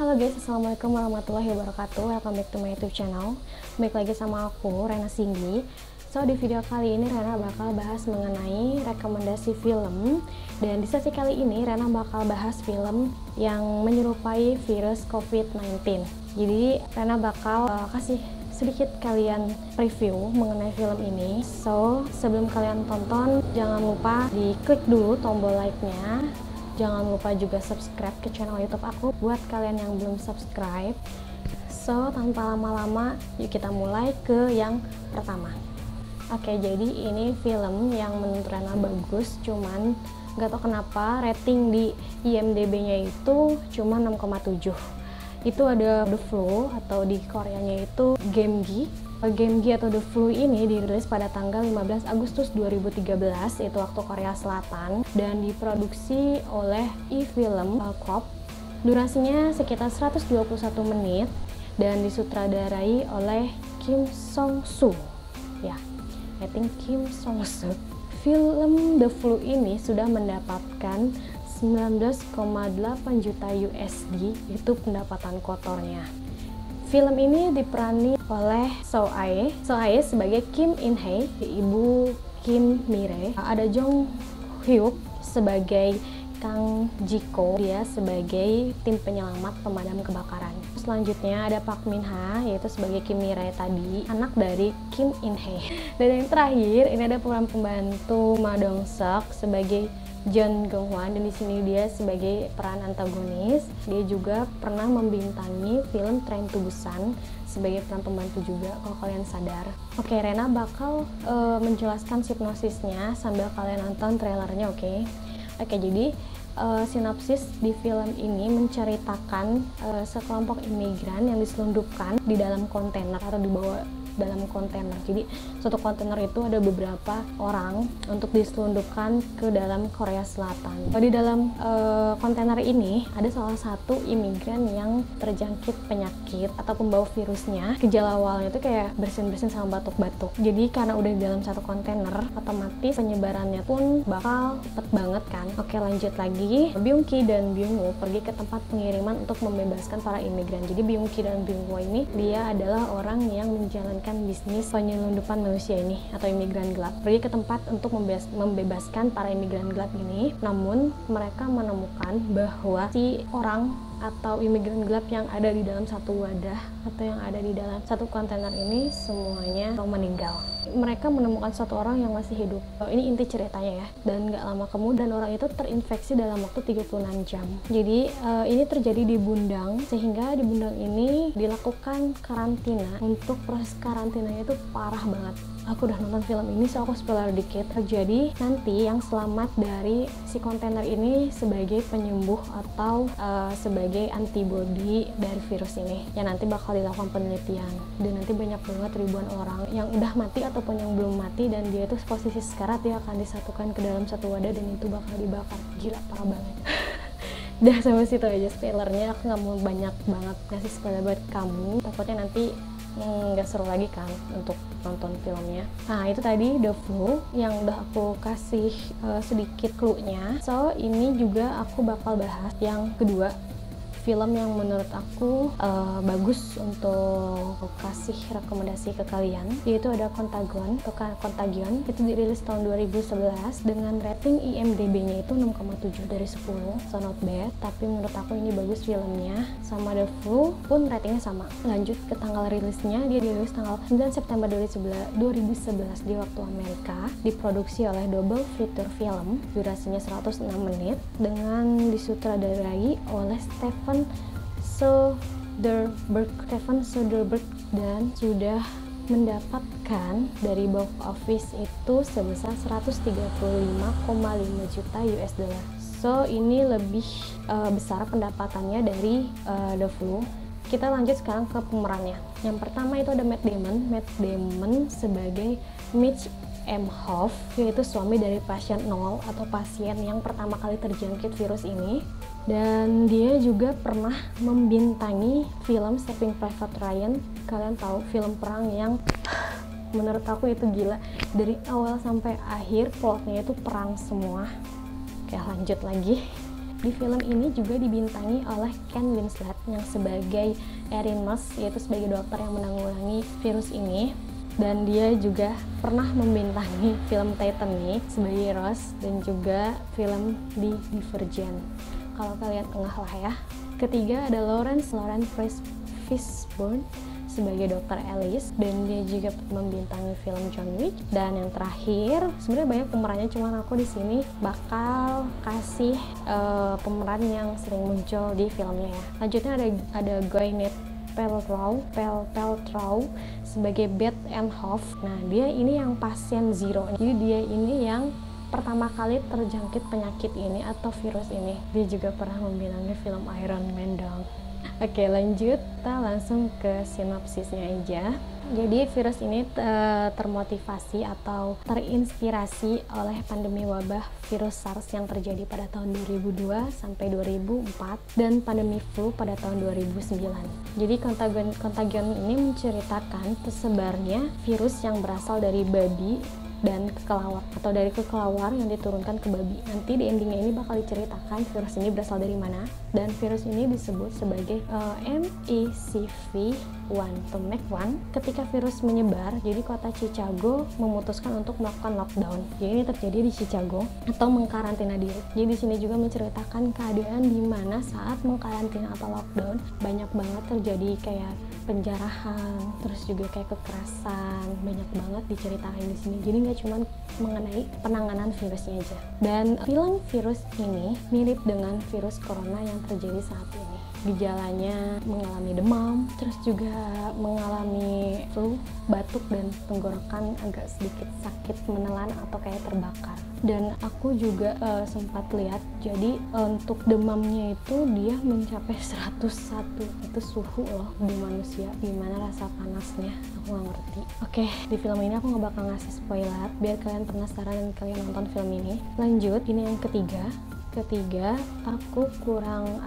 Halo guys, assalamualaikum warahmatullahi wabarakatuh. Welcome back to my YouTube channel. Baik lagi sama aku, Rena Cindy. So di video kali ini Rena bakal bahas mengenai rekomendasi film. Dan di sesi kali ini Rena bakal bahas film yang menyerupai virus COVID-19. Jadi Rena bakal kasih sedikit kalian review mengenai film ini. So sebelum kalian tonton, jangan lupa diklik dulu tombol like-nya. Jangan lupa juga subscribe ke channel YouTube aku buat kalian yang belum subscribe. So, tanpa lama-lama, yuk kita mulai ke yang pertama. Oke, jadi ini film yang menurut Rena bagus, cuman gak tau kenapa rating di IMDb-nya itu cuma 6,7. Itu ada The Flu atau di Koreanya itu Gamgi. Gamgi atau The Flu ini dirilis pada tanggal 15 Agustus 2013, itu waktu Korea Selatan, dan diproduksi oleh eFilm Corp. Durasinya sekitar 121 menit dan disutradarai oleh Kim Song Soo. Ya, I think Kim Song Soo. Film The Flu ini sudah mendapatkan 19,8 juta USD, itu pendapatan kotornya. Film ini diperani oleh So Ae. So Ae sebagai Kim In Hae, ibu Kim Mire. Ada Jong Hyuk sebagai Kang Jiko, dia sebagai tim penyelamat pemadam kebakaran. Selanjutnya ada Park Min Ha, yaitu sebagai Kim Mire tadi, anak dari Kim In Hae. Dan yang terakhir ini ada pemeran pembantu Ma Dong Seok sebagai Jeon Gong Hwan, dan di sini dia sebagai peran antagonis. Dia juga pernah membintangi film Train to Busan sebagai peran pembantu juga, kalau kalian sadar. Oke, Rena bakal menjelaskan sinopsisnya sambil kalian nonton trailernya, oke? Oke, jadi sinopsis di film ini menceritakan sekelompok imigran yang diselundupkan di dalam kontainer atau dibawa dalam kontainer. Jadi suatu kontainer itu ada beberapa orang untuk diselundupkan ke dalam Korea Selatan. Di dalam kontainer ini ada salah satu imigran yang terjangkit penyakit atau pembawa virusnya. Gejala awalnya itu kayak bersin-bersin sama batuk-batuk. Jadi karena udah di dalam satu kontainer, otomatis penyebarannya pun bakal cepet banget kan. Oke, lanjut lagi. Byung Ki dan Byung Woo pergi ke tempat pengiriman untuk membebaskan para imigran. Jadi Byung Ki dan Byung Woo ini dia adalah orang yang menjalankan bisnis penyelundupan manusia ini atau imigran gelap. Pergi ke tempat untuk membebaskan para imigran gelap ini. Namun mereka menemukan bahwa si orang atau imigran gelap yang ada di dalam satu wadah atau yang ada di dalam satu kontainer ini semuanya meninggal. Mereka menemukan satu orang yang masih hidup. Ini inti ceritanya ya. Dan gak lama kemudian orang itu terinfeksi dalam waktu 36 jam. Jadi ini terjadi di Bundang, sehingga di Bundang ini dilakukan karantina. Untuk proses karantinanya itu parah banget. Aku udah nonton film ini, so aku spoiler dikit. Jadi nanti yang selamat dari si kontainer ini sebagai penyembuh atau sebagai antibody dari virus ini, yang nanti bakal dilakukan penelitian. Dan nanti banyak banget ribuan orang yang udah mati ataupun yang belum mati, dan dia itu posisi sekarat, dia akan disatukan ke dalam satu wadah dan itu bakal dibakar. Gila, parah banget. Dah sampai situ aja spoilernya. Aku nggak mau banyak banget ngasih spoiler buat kamu, takutnya nanti nggak seru lagi kan untuk nonton filmnya. Nah, itu tadi The Flu yang udah aku kasih sedikit clue-nya. So ini juga aku bakal bahas yang kedua, film yang menurut aku bagus untuk kasih rekomendasi ke kalian, yaitu ada Contagion. Contagion itu dirilis tahun 2011 dengan rating IMDb-nya itu 6,7 dari 10, so not bad. Tapi menurut aku ini bagus filmnya. Sama The Flu pun ratingnya sama. Lanjut ke tanggal rilisnya, dia dirilis tanggal 9 September 2011 di waktu Amerika. Diproduksi oleh Double Feature Film, durasinya 106 menit, dengan disutradarai oleh Stephen Soderbergh dan sudah mendapatkan dari box office itu sebesar 135,5 juta US dollar. So ini lebih besar pendapatannya dari The Flu. Kita lanjut sekarang ke pemerannya. Yang pertama itu ada Matt Damon sebagai Mitch M. Hoff, yaitu suami dari pasien 0 atau pasien yang pertama kali terjangkit virus ini. Dan dia juga pernah membintangi film Saving Private Ryan. Kalian tahu film perang yang menurut aku itu gila, dari awal sampai akhir plotnya itu perang semua. Oke, lanjut lagi. Di film ini juga dibintangi oleh Kate Winslet yang sebagai Erin Moss, yaitu sebagai dokter yang menanggulangi virus ini. Dan dia juga pernah membintangi film Titanic sebagai Rose dan juga film di Divergent. Kalau kalian engah lah ya. Ketiga ada Lawrence Fishburne sebagai Dr. Ellis, dan dia juga membintangi film John Wick. Dan yang terakhir, sebenarnya banyak pemerannya, cuman aku di sini bakal kasih pemeran yang sering muncul di filmnya ya. Lanjutnya ada Gwyneth Paltrow sebagai Beth Ann Hoff. Nah, dia ini yang pasien zero. Jadi dia ini yang pertama kali terjangkit penyakit ini atau virus ini. Dia juga pernah membintangi film Iron Man dong. Oke, lanjut, kita langsung ke sinopsisnya aja. Jadi virus ini termotivasi atau terinspirasi oleh pandemi wabah virus SARS yang terjadi pada tahun 2002 sampai 2004 dan pandemi flu pada tahun 2009. Jadi Contagion ini menceritakan tersebarnya virus yang berasal dari babi dan kelelawar atau dari kelelawar yang diturunkan ke babi. Nanti di endingnya ini bakal diceritakan virus ini berasal dari mana, dan virus ini disebut sebagai MECV1 atau MEC1. Ketika virus menyebar, jadi kota Chicago memutuskan untuk melakukan lockdown. Jadi ini terjadi di Chicago atau mengkarantina diri. Jadi di sini juga menceritakan keadaan di mana saat mengkarantina atau lockdown banyak banget terjadi kayak penjarahan, terus juga kayak kekerasan, banyak banget diceritakan di sini. Jadi nggak cuma mengenai penanganan virusnya aja. Dan film virus ini mirip dengan virus corona yang terjadi saat ini. Gejalanya mengalami demam, terus juga mengalami flu, batuk, dan tenggorokan agak sedikit sakit, menelan atau kayak terbakar. Dan aku juga sempat lihat, jadi untuk demamnya itu dia mencapai 101, itu suhu loh di manusia. Gimana rasa panasnya, aku nggak ngerti. Oke, di film ini aku nggak bakal ngasih spoiler biar kalian penasaran dan kalian nonton film ini. Lanjut, ini yang ketiga, aku kurang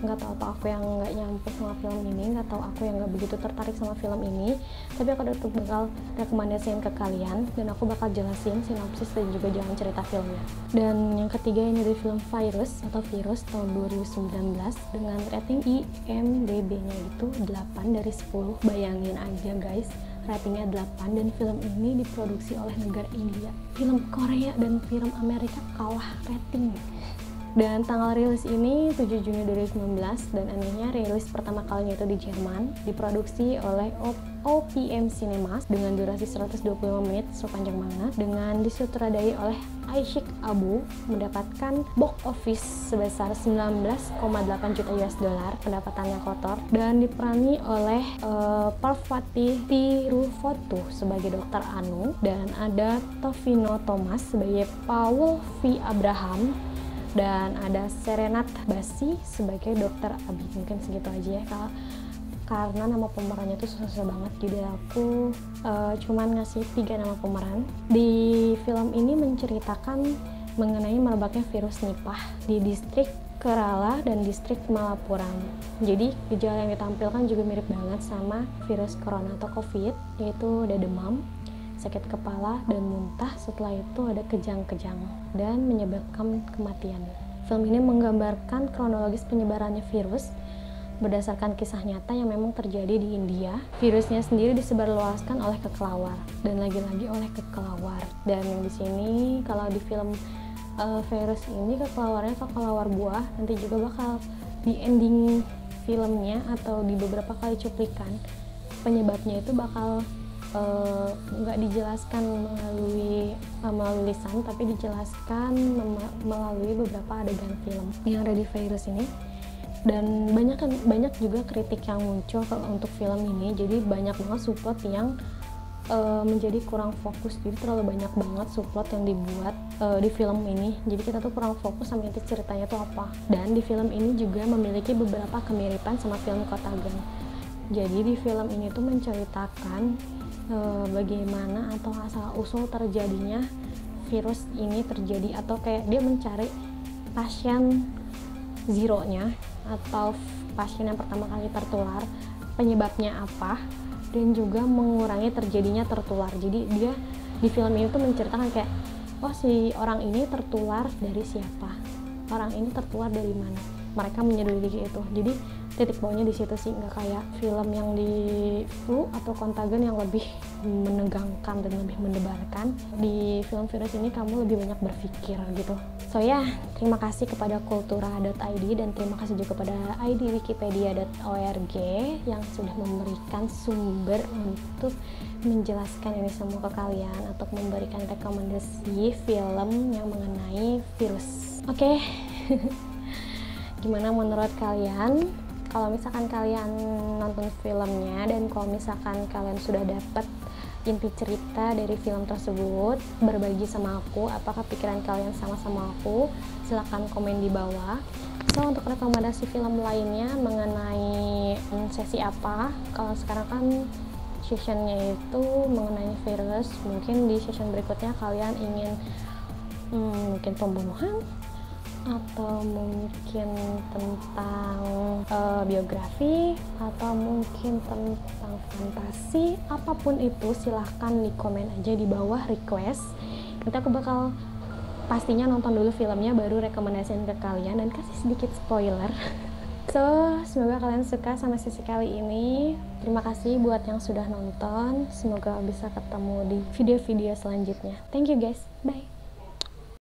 nggak tahu apa aku yang nggak nyampe sama film ini, nggak tahu aku yang nggak begitu tertarik sama film ini, tapi aku udah bakal rekomendasiin ke kalian dan aku bakal jelasin sinopsis dan juga jalan cerita filmnya. Dan yang ketiga ini dari film Virus tahun 2019 dengan rating IMDb-nya itu 8 dari 10. Bayangin aja guys, ratingnya 8, dan film ini diproduksi oleh negara India. Film Korea dan film Amerika kalah rating. Dan tanggal rilis ini 7 Juni 2019, dan animenya rilis pertama kalinya itu di Jerman, diproduksi oleh OPM Cinemas dengan durasi 125 menit, sepanjang banget, dengan disutradai oleh Aishik Abu, mendapatkan box office sebesar 19,8 juta US dollar, pendapatannya kotor, dan diperani oleh Parvati Tiruvotu sebagai Dr. Anu, dan ada Tovino Thomas sebagai Paul V. Abraham, dan ada Serenat Basi sebagai Dr. Abi. Mungkin segitu aja ya, karena nama pemerannya tuh susah banget, jadi aku cuman ngasih 3 nama pemeran. Di film ini menceritakan mengenai merebaknya virus Nipah di distrik Kerala dan distrik Malappuram. Jadi gejala yang ditampilkan juga mirip banget sama virus corona atau covid, yaitu ada demam, sakit kepala, dan muntah. Setelah itu ada kejang-kejang dan menyebabkan kematian. Film ini menggambarkan kronologis penyebarannya virus berdasarkan kisah nyata yang memang terjadi di India. Virusnya sendiri disebarluaskan oleh kekelawar, dan lagi-lagi oleh kekelawar. Dan yang di sini kalau di film virus ini kekelawarnya kekelawar buah. Nanti juga bakal di ending filmnya atau di beberapa kali cuplikan penyebabnya itu bakal nggak dijelaskan melalui lisan, tapi dijelaskan melalui beberapa adegan film yang ada di virus ini. Dan banyak juga kritik yang muncul untuk film ini. Jadi banyak banget subplot yang menjadi kurang fokus, jadi terlalu banyak banget subplot yang dibuat di film ini, jadi kita tuh kurang fokus sama inti ceritanya tuh apa. Dan di film ini juga memiliki beberapa kemiripan sama film Contagion. Jadi di film ini tuh menceritakan bagaimana atau asal usul terjadinya virus ini terjadi, atau kayak dia mencari pasien zero-nya atau pasien yang pertama kali tertular, penyebabnya apa, dan juga mengurangi terjadinya tertular. Jadi dia di film ini tuh menceritakan kayak, oh si orang ini tertular dari siapa, orang ini tertular dari mana, mereka menyelidiki itu. Jadi titik poinnya di situ sih, nggak kayak film yang di Flu atau Contagion yang lebih menegangkan dan lebih mendebarkan. Di film virus ini kamu lebih banyak berpikir gitu. So ya, terima kasih kepada kultura.id dan terima kasih juga kepada ID wikipedia.org yang sudah memberikan sumber untuk menjelaskan ini semua ke kalian, untuk memberikan rekomendasi film yang mengenai virus. Oke. Gimana menurut kalian? Kalau misalkan kalian nonton filmnya dan kalau misalkan kalian sudah dapat inti cerita dari film tersebut, berbagi sama aku, apakah pikiran kalian sama aku? Silahkan komen di bawah. So, untuk rekomendasi film lainnya mengenai sesi apa, kalau sekarang kan sessionnya itu mengenai virus, mungkin di session berikutnya kalian ingin mungkin pembunuhan, atau mungkin tentang biografi, atau mungkin tentang fantasi, apapun itu silahkan di komen aja di bawah request. Nanti aku bakal pastinya nonton dulu filmnya baru rekomendasiin ke kalian dan kasih sedikit spoiler. So, semoga kalian suka sama sesi kali ini. Terima kasih buat yang sudah nonton. Semoga bisa ketemu di video-video selanjutnya. Thank you guys, bye.